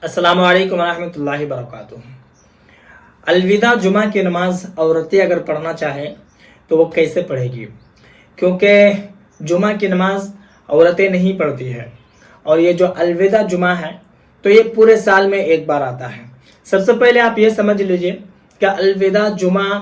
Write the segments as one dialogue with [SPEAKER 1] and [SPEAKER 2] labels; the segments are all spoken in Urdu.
[SPEAKER 1] السلام علیکم ورحمۃ اللہ وبرکاتہ۔ الوداع جمعہ کی نماز عورتیں اگر پڑھنا چاہیں تو وہ کیسے پڑھے گی؟ کیونکہ جمعہ کی نماز عورتیں نہیں پڑھتی ہے، اور یہ جو الوداع جمعہ ہے تو یہ پورے سال میں ایک بار آتا ہے۔ سب سے پہلے آپ یہ سمجھ لیجئے کہ الوداع جمعہ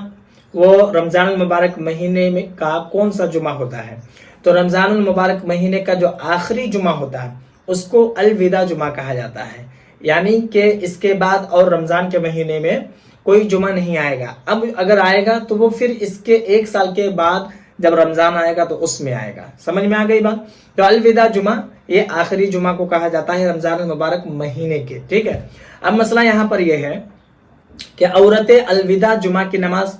[SPEAKER 1] وہ رمضان المبارک مہینے میں کا کون سا جمعہ ہوتا ہے؟ تو رمضان المبارک مہینے کا جو آخری جمعہ ہوتا ہے اس کو الوداع جمعہ کہا جاتا ہے، یعنی کہ اس کے بعد اور رمضان کے مہینے میں کوئی جمعہ نہیں آئے گا۔ اب اگر آئے گا تو وہ پھر اس کے ایک سال کے بعد جب رمضان آئے گا تو اس میں آئے گا۔ سمجھ میں آ گئی بات؟ تو الوداع جمعہ یہ آخری جمعہ کو کہا جاتا ہے رمضان المبارک مہینے کے، ٹھیک ہے۔ اب مسئلہ یہاں پر یہ ہے کہ عورتیں الوداع جمعہ کی نماز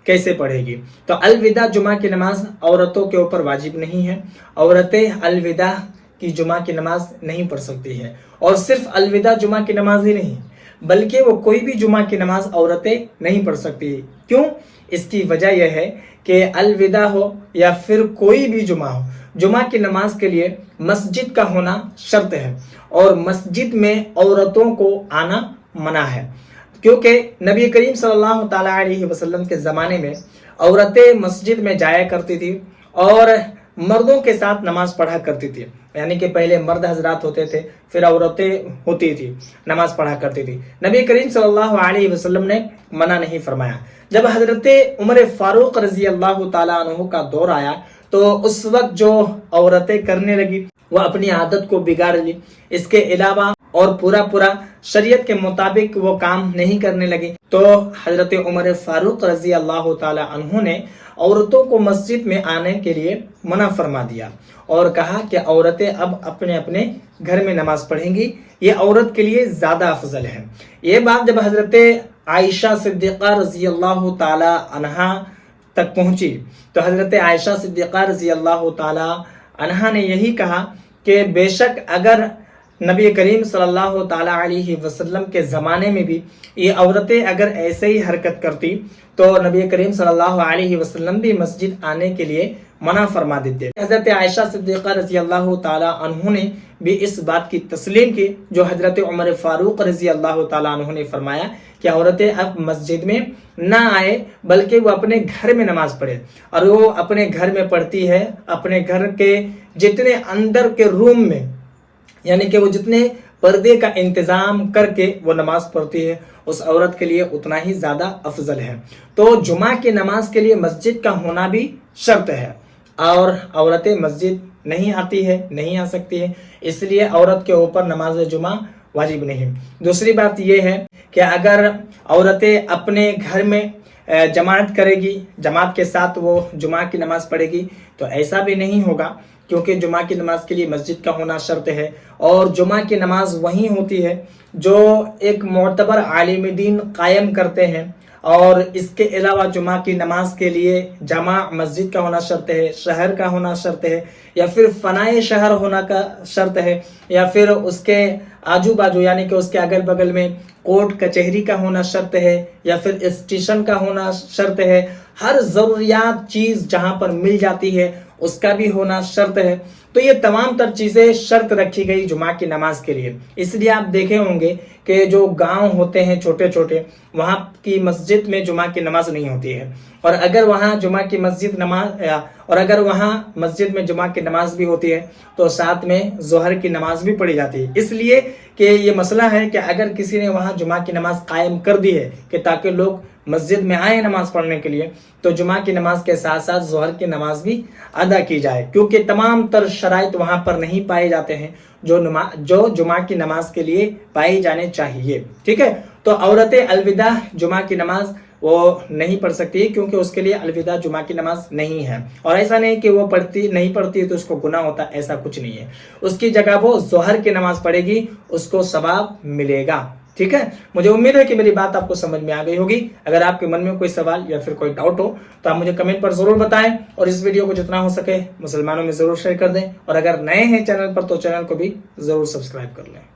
[SPEAKER 1] کیسے پڑھے گی؟ تو الوداع جمعہ کی نماز عورتوں کے اوپر واجب نہیں ہے۔ عورتیں الوداع کی جمعہ کی نماز نہیں پڑھ سکتی ہے، اور صرف الوداع جمعہ کی نماز ہی نہیں بلکہ وہ کوئی بھی جمعہ کی نماز عورتیں نہیں پڑھ سکتی۔ کیوں؟ اس کی وجہ یہ ہے کہ الوداع ہو یا پھر کوئی بھی جمعہ ہو، جمعہ کی نماز کے لیے مسجد کا ہونا شرط ہے، اور مسجد میں عورتوں کو آنا منع ہے، کیونکہ نبی کریم صلی اللہ تعالیٰ علیہ وسلم کے زمانے میں عورتیں مسجد میں جایا کرتی تھی اور مردوں کے ساتھ نماز پڑھا کرتی تھی، یعنی کہ پہلے مرد حضرات ہوتے تھے، پھر عورتیں ہوتی تھی، نماز پڑھا کرتی تھی۔ نبی کریم صلی اللہ علیہ وسلم نے منع نہیں فرمایا۔ جب حضرت عمر فاروق رضی اللہ تعالیٰ عنہ کا دور آیا تو اس وقت جو عورتیں کرنے لگی وہ اپنی عادت کو بگاڑ لی، اس کے علاوہ اور پورا شریعت کے مطابق وہ کام نہیں کرنے لگی، تو حضرت عمر فاروق رضی اللہ تعالیٰ عنہ نے عورتوں کو مسجد میں آنے کے لیے منع فرما دیا اور کہا کہ عورتیں اب اپنے اپنے گھر میں نماز پڑھیں گی، یہ عورت کے لیے زیادہ افضل ہے۔ یہ بات جب حضرت عائشہ صدیقہ رضی اللہ تعالیٰ عنہا تک پہنچی تو حضرت عائشہ صدیقہ رضی اللہ تعالیٰ عنہا نے یہی کہا کہ بے شک اگر نبی کریم صلی اللہ تعالیٰ علیہ وسلم کے زمانے میں بھی یہ عورتیں اگر ایسے ہی حرکت کرتی تو نبی کریم صلی اللہ علیہ وسلم بھی مسجد آنے کے لیے منع فرما دیتے۔ حضرت عائشہ صدیقہ رضی اللہ تعالیٰ عنہ نے بھی اس بات کی تسلیم کی جو حضرت عمر فاروق رضی اللہ تعالیٰ عنہ نے فرمایا کہ عورتیں اب مسجد میں نہ آئے بلکہ وہ اپنے گھر میں نماز پڑھے، اور وہ اپنے گھر میں پڑھتی ہے اپنے گھر کے جتنے اندر کے روم میں، یعنی کہ وہ جتنے پردے کا انتظام کر کے وہ نماز پڑھتی ہے، اس عورت کے لیے اتنا ہی زیادہ افضل ہے۔ تو جمعہ کی نماز کے لیے مسجد کا ہونا بھی شرط ہے، اور عورتیں مسجد نہیں آتی ہے، نہیں آ سکتی ہے، اس لیے عورت کے اوپر نماز جمعہ واجب نہیں۔ دوسری بات یہ ہے کہ اگر عورتیں اپنے گھر میں جماعت کرے گی، جماعت کے ساتھ وہ جمعہ کی نماز پڑھے گی تو ایسا بھی نہیں ہوگا، کیونکہ جمعہ کی نماز کے لیے مسجد کا ہونا شرط ہے، اور جمعہ کی نماز وہی ہوتی ہے جو ایک معتبر عالم دین قائم کرتے ہیں، اور اس کے علاوہ جمعہ کی نماز کے لیے جامع مسجد کا ہونا شرط ہے، شہر کا ہونا شرط ہے، یا پھر فنائے شہر ہونا کا شرط ہے، یا پھر اس کے آجو باجو یعنی کہ اس کے اگل بغل میں کورٹ کچہری کا ہونا شرط ہے، یا پھر اسٹیشن کا ہونا شرط ہے۔ ہر ضروریات چیز جہاں پر مل جاتی ہے اس کا بھی ہونا شرط ہے۔ تو یہ تمام تر چیزیں شرط رکھی گئی جمعہ کی نماز کے لیے۔ اس لیے آپ دیکھے ہوں گے کہ جو گاؤں ہوتے ہیں چھوٹے چھوٹے، وہاں کی مسجد میں جمعہ کی نماز نہیں ہوتی ہے، اور اگر وہاں مسجد میں جمعہ کی نماز بھی ہوتی ہے تو ساتھ میں ظہر کی نماز بھی پڑھی جاتی ہے، اس لیے کہ یہ مسئلہ ہے کہ اگر کسی نے وہاں جمعہ کی نماز قائم کر دی ہے کہ تاکہ لوگ مسجد میں آئیں نماز پڑھنے کے لیے، تو جمعہ کی نماز کے ساتھ ساتھ ظہر کی نماز بھی ادا کی جائے، کیونکہ تمام تر شرائط وہاں پر نہیں پائے جاتے ہیں جو جمعہ کی نماز کے لیے پائی جانے چاہیے، ٹھیک ہے۔ تو عورتیں الوداع جمعہ کی نماز وہ نہیں پڑھ سکتی، کیونکہ اس کے لیے الوداع جمعہ کی نماز نہیں ہے، اور ایسا نہیں کہ وہ نہیں پڑھتی تو اس کو گناہ ہوتا، ایسا کچھ نہیں ہے۔ اس کی جگہ وہ ظہر کی نماز پڑھے گی، اس کو ثواب ملے گا، ٹھیک ہے۔ مجھے امید ہے کہ میری بات آپ کو سمجھ میں آ گئی ہوگی۔ اگر آپ کے من میں کوئی سوال یا پھر کوئی ڈاؤٹ ہو تو آپ مجھے کمنٹ پر ضرور بتائیں، اور اس ویڈیو کو جتنا ہو سکے مسلمانوں میں ضرور شیئر کر دیں، اور اگر نئے ہیں چینل پر تو چینل کو بھی ضرور سبسکرائب کر لیں۔